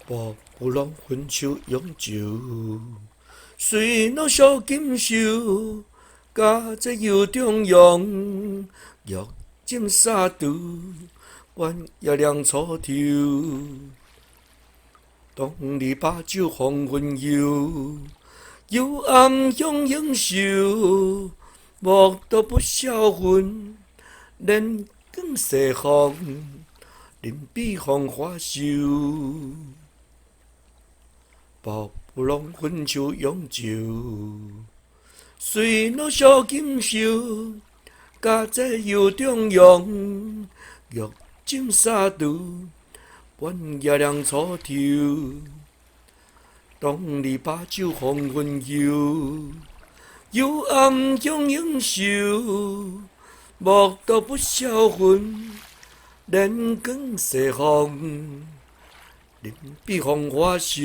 薄不浪分手永久，随那小金手，加这油中央，玉镜纱度，阮月亮初头。当你把酒黄昏游，幽暗永永愁，莫道不销魂，连更西风，任比风花秀。薄不浪分手永久，随那小金手，加在油中央，玉镜纱度。阮月亮初头，当你把酒黄昏游，幽暗永永愁，莫道不销魂，连更西风，任比风花秀。